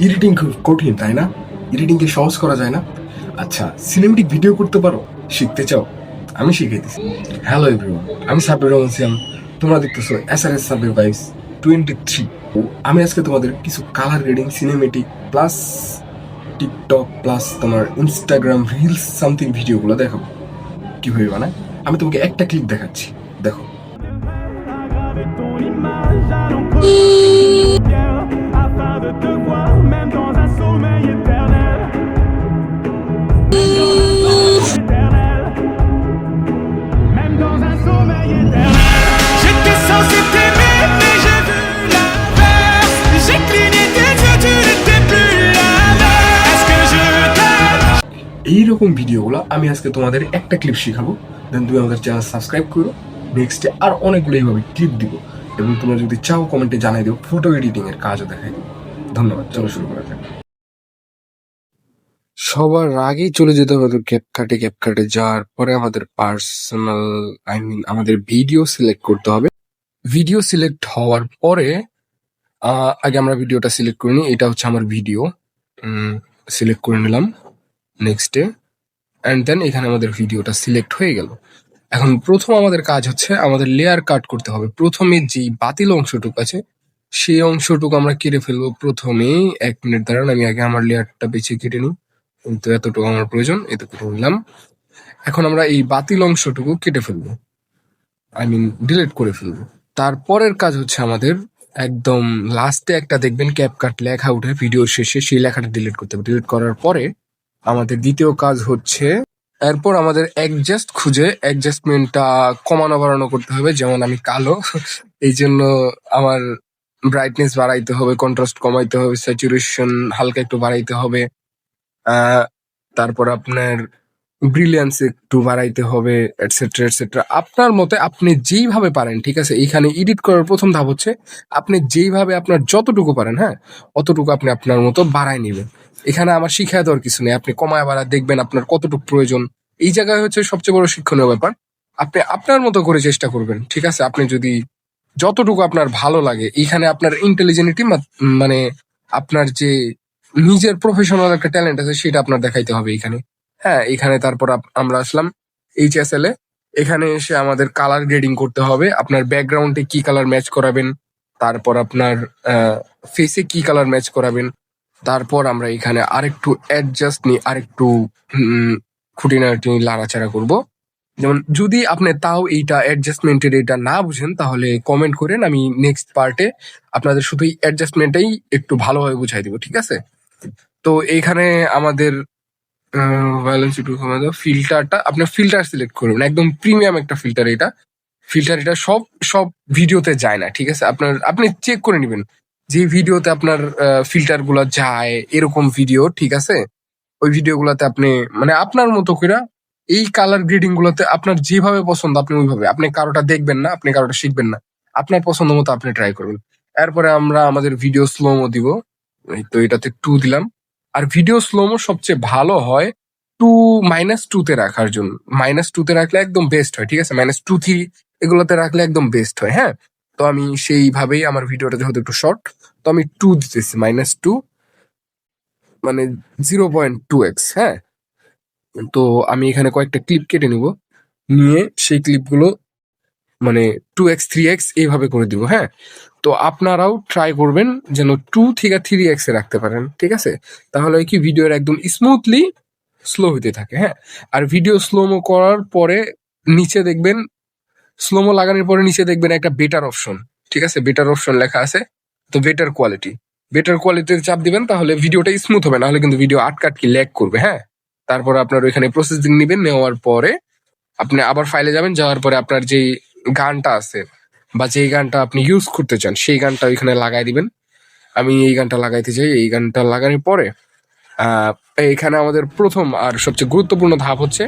Editing খুব কঠিন তাই না? এডিটিংকে সহজ করা যায় না? আচ্ছা, সিনেমেটিক ভিডিও করতে পারো? শিখতে চাও? আমি শিখিয়ে দিচ্ছি। হ্যালো এভরিওয়ান, আমি সাব্বির রহমান সিয়াম। তোমরা দেখতেছো SRS সাব্বির ভাইবস 23। আমি আজকে তোমাদের কিছু colour grading cinematic plus TikTok plus তোমার ইনস্টাগ্রাম রিলস সামথিং ভিডিওগুলো দেখাবো কিভাবে বানায়। আমি তোমাকে একটা ক্লিপ দেখাচ্ছি, দেখো। Avec ton image à l'encre afin de te voir même dans un sommeil éternel. Même dans un sommeil éternel. J'étais censé t'aimer mais j'ai vu l'inverse. J'ai cligné tes yeux, tu n'étais plus la même. Est-ce que je t'aime? এইরকম ভিডিওগুলো আমি আজকে তোমাদের একটা clip শেখাবো, দেন তুমি আমাদের channel subscribe করো। নেক্সটে আর অনেকগুলো এইভাবে ক্লিপ দিব, এবং তোমরা যদি চাও কমেন্টে জানাই দিও, ফটো এডিটিং এর কাজও দেখাই দিও। ধন্যবাদ, চলো শুরু করা যাক। সবার আগেই চলে যেতে হবে ক্যাপকাটে যাওয়ার পরে আমাদের পার্সোনাল আমাদের ভিডিও সিলেক্ট করতে হবে। ভিডিও সিলেক্ট হওয়ার পরে আগে আমরা ভিডিওটা সিলেক্ট করে নিই। এটা হচ্ছে আমার ভিডিও, সিলেক্ট করে নিলাম নেক্সটে, অ্যান্ড দেন এখানে আমাদের ভিডিওটা সিলেক্ট হয়ে গেল। এখন প্রথম আমাদের কাজ হচ্ছে আমাদের লেয়ার কাট করতে হবে। প্রথমে যে বাতিল অংশটুকু আছে সেই অংশটুকু আমরা কেটে ফেলবো। প্রথমেই 1 মিনিট দাঁড়ান, আমি আগে আমার লেয়ারটা বেছে কেটে নিই, কিন্তু এতটুকু আমার প্রয়োজন, এতটুকু নিলাম। এখন আমরা এই বাতিল অংশটুকু কেটে ফেলবো, ডিলিট করে ফেলবো। তারপরের কাজ হচ্ছে আমাদের একদম লাস্টে একটা দেখবেন ক্যাপকাট লেখা উঠে ভিডিওর শেষে, সেই লেখাটা ডিলিট করতে হবে। ডিলিট করার পরে আমাদের দ্বিতীয় কাজ হচ্ছে এরপর আমাদের অ্যাডজাস্ট খুঁজে অ্যাডজাস্টমেন্টটা কমানো বাড়ানো করতে হবে। যেমন আমি কালো, এই জন্য আমার ব্রাইটনেস বাড়াইতে হবে, কন্ট্রাস্ট কমাইতে হবে, স্যাচুরেশন হালকা একটু বাড়াইতে হবে, তারপর আপনার ব্রিলিয়ান্স একটু বাড়াইতে হবে, এটসেট্রা এটসেট্রা। আপনার মতে আপনি যেইভাবে পারেন, ঠিক আছে। এইখানে এডিট করার প্রথম ধাপ হচ্ছে আপনি যেইভাবে আপনার যতটুকু পারেন, হ্যাঁ, অতটুকু আপনি আপনার মতো বাড়ায় নেবেন। এখানে আমার শিখায় দেওয়ার কিছু নেই, আপনি কমায় বাড়া দেখবেন আপনার কতটুকু প্রয়োজন। এই জায়গায় হচ্ছে সবচেয়ে বড় শিক্ষণীয় ব্যাপার, আপনি আপনার মতো করে চেষ্টা করবেন, ঠিক আছে। আপনি যদি যতটুকু আপনার ভালো লাগে, এখানে আপনার ইন্টেলিজেন্টি মানে আপনার যে নিজের প্রফেশনাল একটা ট্যালেন্ট আছে সেটা আপনার দেখাইতে হবে এখানে। হ্যাঁ, এখানে তারপর আমরা আসলাম HSL এ। এখানে এসে আমাদের কালার গ্রেডিং করতে হবে। আপনার ব্যাকগ্রাউন্ডে কি কালার ম্যাচ করাবেন, তারপর আপনার ফেসে কি কালার ম্যাচ করাবেন। তারপর আমরা এখানে আরেকটু অ্যাডজাস্ট নিয়ে আরেকটু খুঁটিনাটি লাড়াচাড়া করব। যেমন যদি আপনি তাও এইটা অ্যাডজাস্টমেন্টের এটা না বুঝেন, তাহলে কমেন্ট করেন, আমি নেক্সট পার্টে আপনাদের শুধু এই অ্যাডজাস্টমেন্টটাই একটু ভালোভাবে বুঝাই দিব, ঠিক আছে। তো এইখানে আমাদের ভায়োলেন্স একটু কমাতে হবে। ফিল্টারটা আপনার ফিল্টার সিলেক্ট করবেন, একদম প্রিমিয়াম একটা ফিল্টার এটা। ফিল্টার এটা সব ভিডিওতে যায় না, ঠিক আছে। আপনি চেক করে নেবেন যে ভিডিওতে আপনার ফিল্টার গুলো যায়, এরকম ভিডিও, ঠিক আছে। ওই ভিডিওগুলোতে আপনি মানে আপনার মতো করে এই কালার গ্রেডিং গুলোতে আপনার যেভাবে পছন্দ আপনি ওইভাবে, আপনি কারোটা দেখবেন না, আপনি কারোটা শিখবেন না, আপনার পছন্দ মতো আপনি ট্রাই করবেন। এরপরে আমরা আমাদের ভিডিও স্লোমো দিব, এই তো এটাতে 2 দিলাম। আর ভিডিও স্লোমো সবচেয়ে ভালো হয় -2 তে রাখার জন্য। -2 তে রাখলে একদম বেস্ট হয়, ঠিক আছে। -2, 3 এগুলোতে রাখলে একদম বেস্ট হয়, হ্যাঁ। তো আমি সেইভাবেই আমার ভিডিওটা যেহেতু একটু শর্ট, তো আমি 2 দিতেছি, -2 মানে 0.2x, হ্যাঁ। তো আমি এখানে কয়েকটা ক্লিপ কেটে নিব, নিয়ে সেই ক্লিপগুলো মানে 2x 3x এইভাবে করে দিব, হ্যাঁ। তো আপনারাও ট্রাই করবেন যেন 2 থেকে 3x এ রাখতে পারেন, ঠিক আছে। তাহলে কি ভিডিওর একদম স্মুথলি স্লো হতে থাকে, হ্যাঁ। আর ভিডিও স্লোমো করার পরে নিচে দেখবেন, স্লোমো লাগানোর পরে নিচে দেখবেন একটা বেটার অপশন, ঠিক আছে। বেটার অপশন লেখা আছে, তো বেটার কোয়ালিটিতে চাপ দিবেন, তাহলে ভিডিওটা স্মুথ হবে, নাহলে কিন্তু ভিডিও আটকাটকি ল্যাগ করবে, হ্যাঁ। তারপর আপনার ওইখানে প্রসেসিং নেবেন, নেওয়ার পরে আপনি আবার ফাইলে যাবেন, যাওয়ার পরে আপনার যেই গানটা আছে বা যেই গানটা আপনি ইউজ করতে চান সেই গানটা ওইখানে লাগাই দিবেন। আমি এই গানটা লাগাইতে চাই। এই গানটা লাগানোর পরে এখানে আমাদের প্রথম আর সবচেয়ে গুরুত্বপূর্ণ ধাপ হচ্ছে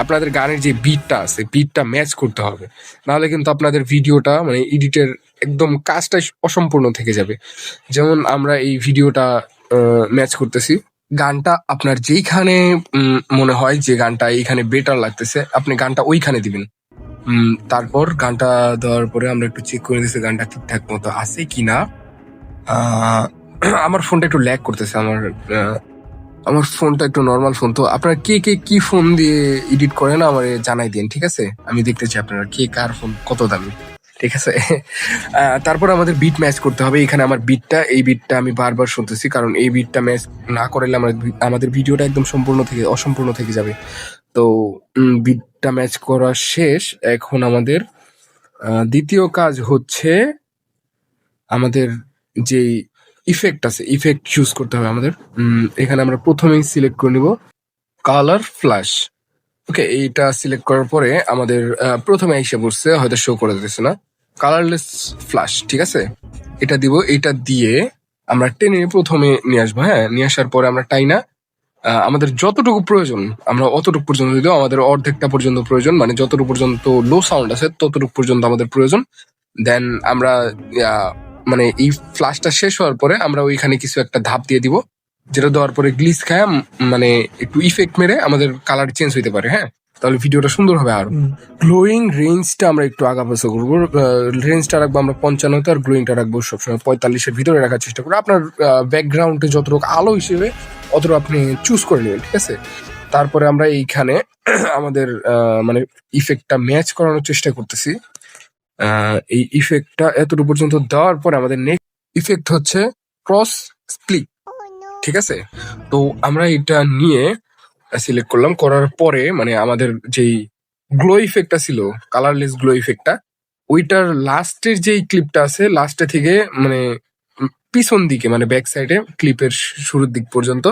আপনাদের গানের যে বিটটা আছে, বিটটা ম্যাচ করতে হবে, নাহলে কিন্তু আপনাদের ভিডিওটা মানে এডিটের একদম কাজটা অসম্পূর্ণ থেকে যাবে। যেমন আমরা এই ভিডিওটা ম্যাচ করতেছি, গানটা আপনার যেইখানে মনে হয় যে গানটা এইখানে বেটার লাগতেছে, আপনি গানটা ওইখানে দিবেন। তারপর গানটা দেওয়ার পরে আমরা একটু চেক করে দিচ্ছি গানটা ঠিকঠাক মতো আছে কিনা। আমার ফোনটা একটু ল্যাগ করতেছে, আমার ফোনটা একটু নর্মাল ফোন। তো আপনারা কে কে কি ফোন দিয়ে এডিট করেন আমার জানাই দিন, ঠিক আছে? আমি দেখতে চাই আপনারা কে কার ফোন কত দামি, ঠিক আছে? তারপর আমাদের বিট ম্যাচ করতে হবে। এখানে আমার এই বিটটা আমি বারবার শুনতেছি, কারণ এই বিটটা ম্যাচ না করলে আমাদের ভিডিওটা একদম অসম্পূর্ণ থেকে যাবে। তো বিটটা ম্যাচ করা শেষ। এখন আমাদের দ্বিতীয় কাজ হচ্ছে আমাদের যেই ইফেক্ট আছে, ইফেক্ট চুজ করতে হবে আমাদের। এখানে আমরা প্রথমেই সিলেক্ট করে নিব কালার ফ্ল্যাশ। ওকে, এইটা সিলেক্ট করার পরে আমাদের প্রথমে এসে পড়ছে, হয়তো শো করে দিতেছে না, কালারলেস ফ্ল্যাশ, ঠিক আছে? এটা দিব। এটা দিয়ে আমরা টেনে প্রথমে নিয়ে আসবো। হ্যাঁ, নিয়ে আসার পরে আমরা টাইনা আমাদের যতটুকু প্রয়োজন আমরা অতটুকু পর্যন্ত দিও। আমাদের অর্ধেকটা পর্যন্ত প্রয়োজন, মানে যতটুকু পর্যন্ত লো সাউন্ড আছে ততটুকু পর্যন্ত আমাদের প্রয়োজন। দেন আমরা মানে এই ফ্ল্যাশটা শেষ হওয়ার পরে আমরা ওইখানে কিছু একটা ধাপ দিয়ে দিব, যেটা দেওয়ার পরে গ্লিচ খায়, মানে একটু ইফেক্ট মেরে আমাদের কালার চেঞ্জ হইতে পারে। হ্যাঁ, তাহলে ভিডিওটা সুন্দর হবে। আর গ্লোয়িং রেঞ্জটা আমরা একটু আগাপাশা করবো। রেঞ্জটা রাখবো আমরা 55, আর গ্লোয়িংটা রাখবো সবসময় 45-এর ভিতরে রাখার চেষ্টা করবো। আপনার ব্যাকগ্রাউন্ডে যতটুকু আলো হিসেবে অতটুকু আপনি চুজ করে নেবেন, ঠিক আছে? তারপরে আমরা এইখানে আমাদের মানে ইফেক্টটা ম্যাচ করানোর চেষ্টা করতেছি। এই ইফেক্টটা এতটুকু পর্যন্ত দেওয়ার পরে আমাদের নেক্সট ইফেক্ট হচ্ছে ক্রস স্প্লিট, ঠিক আছে? তো আমরা এটা নিয়ে সিলেক্ট করলাম, করার পরে মানে আমাদের যেই গ্লো ইফেক্টটা ছিল, কালারলেস গ্লো ইফেক্টটা, ওইটার লাস্টের যেই ক্লিপটা আছে, লাস্টে থেকে মানে পিছন দিকে, মানে ব্যাক সাইডে ক্লিপের শুরুর দিক পর্যন্ত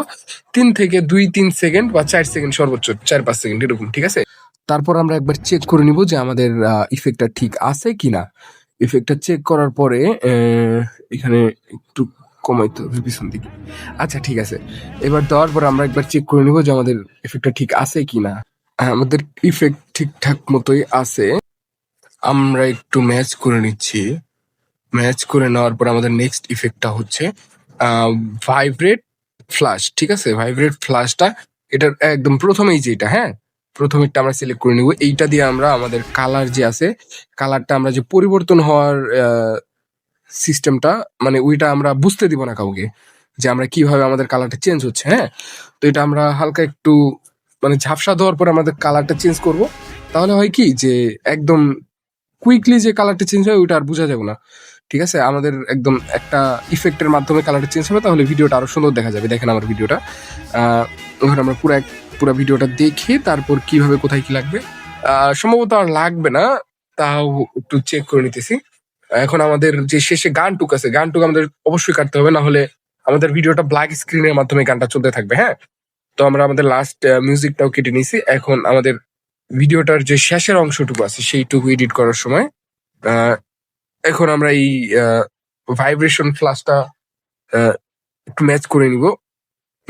2-3 সেকেন্ড বা 4 সেকেন্ড, সর্বোচ্চ 4-5 সেকেন্ড এরকম, ঠিক আছে? তারপর আমরা একবার চেক করে নিব যে আমাদের ইফেক্টটা ঠিক আছে কিনা। ইফেক্টটা চেক করার পরে এখানে একটু কমাইতে হবে পিছন দিকে। আচ্ছা, ঠিক আছে। এবার দেওয়ার পর আমরা একবার চেক করে নিব যে আমাদের ইফেক্টটা ঠিক আছে কিনা। আমাদের ইফেক্ট ঠিকঠাক মতোই আছে। আমরা একটু ম্যাচ করে নিচ্ছি। ম্যাচ করে নেওয়ার পর আমাদের নেক্সট ইফেক্টটা হচ্ছে ভাইব্রেট ফ্ল্যাশ, ঠিক আছে? ভাইব্রেট ফ্ল্যাশটা এটার একদম প্রথমেই যেটা, হ্যাঁ, প্রথমেরটা আমরা সিলেক্ট করে নিব। এইটা দিয়ে আমরা আমাদের কালার যে আছে, কালারটা আমরা যে পরিবর্তন হওয়ার সিস্টেমটা, মানে ওইটা আমরা বুঝতে দিব না কাউকে যে আমরা কিভাবে আমাদের কালারটা চেঞ্জ হচ্ছে। হ্যাঁ, তো এটা আমরা হালকা একটু মানে ঝাপসা দেওয়ার পরে আমাদের কালারটা চেঞ্জ করব। তাহলে হয় কি যে একদম কুইকলি যে কালারটা চেঞ্জ হয় ওইটা আর বোঝা যাবে না, ঠিক আছে? আমাদের একদম একটা ইফেক্টের মাধ্যমে কালারটা চেঞ্জ হবে, তাহলে ভিডিওটা আরো সুন্দর দেখা যাবে। দেখেন আমার ভিডিওটা, ওখানে আমরা পুরো ভিডিওটা দেখে তারপর কিভাবে কোথায় কি লাগবে, সম্ভবত আর লাগবে না, তাও একটু চেক করে নিতেছি। এখন আমাদের যে শেষে গানটুক আছে, গানটুক আমাদের অবশ্যই কাটতে হবে, না হলে আমাদের ভিডিওটা ব্ল্যাক স্ক্রিনের মাধ্যমে গানটা চলতে থাকবে। হ্যাঁ, তো আমরা আমাদের লাস্ট মিউজিকটাও কেটে নিয়েছি। এখন আমাদের ভিডিওটার যে শেষের অংশটুকু আছে সেইটুকু এডিট করার সময় এখন আমরা এই ভাইব্রেশন ফ্ল্যাশটা একটু ম্যাচ করে নিব।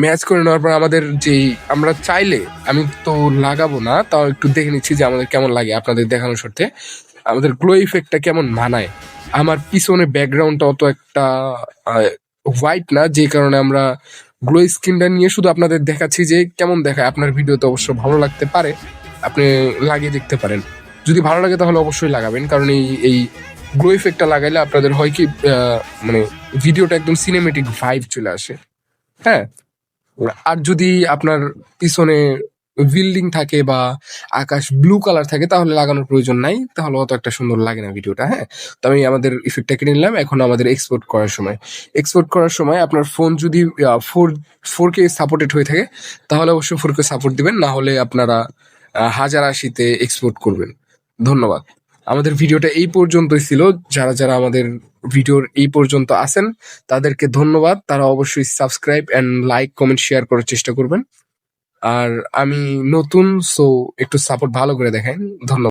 ম্যাচ করে নেওয়ার পর আমাদের যেই আমরা চাইলে, আমি তো লাগাবো না, তাও একটু দেখে নিচ্ছি যে আমাদের কেমন লাগে আপনাদের দেখানোর স্বার্থে, আমাদের গ্লো ইফেক্টটা কেমন মানায়। আমার পিছনে ব্যাকগ্রাউন্ডটা অত একটা হোয়াইট না, যে কারণে আমরা গ্লো স্ক্রিনটা নিয়ে শুধু আপনাদের দেখাচ্ছি যে কেমন দেখায়। আপনার ভিডিওতে অবশ্য ভালো লাগতে পারে, আপনি লাগিয়ে দেখতে পারেন। যদি ভালো লাগে তাহলে অবশ্যই লাগাবেন, কারণ এই গ্লো ইফেক্টটা লাগাইলে আপনাদের হয় কি মানে ভিডিওটা একদম সিনেমেটিক ভাইব চলে আসে। হ্যাঁ, আর যদি আপনার পিছনে বিল্ডিং থাকে বা আকাশ ব্লু কালার থাকে তাহলে লাগানোর প্রয়োজন নাই, তাহলে অত একটা সুন্দর লাগে না ভিডিওটা। হ্যাঁ, তো আমি আমাদের ইফেক্টটা কিনে নিলাম। এখন আমাদের এক্সপোর্ট করার সময় আপনার ফোন যদি 4K সাপোর্টেড হয়ে থাকে তাহলে অবশ্যই 4K সাপোর্ট দিবেন, না হলে আপনারা 1080-তে এক্সপোর্ট করবেন। ধন্যবাদ। আমাদের ভিডিওটা এই পর্যন্তই ছিল। যারা যারা আমাদের ভিডিওর এই পর্যন্ত আছেন তাদেরকে ধন্যবাদ। তারা অবশ্যই subscribe and like, comment, share করার চেষ্টা করবেন। আর আমি নতুন, সো একটু সাপোর্ট ভালো করে দেখেন। ধন্যবাদ।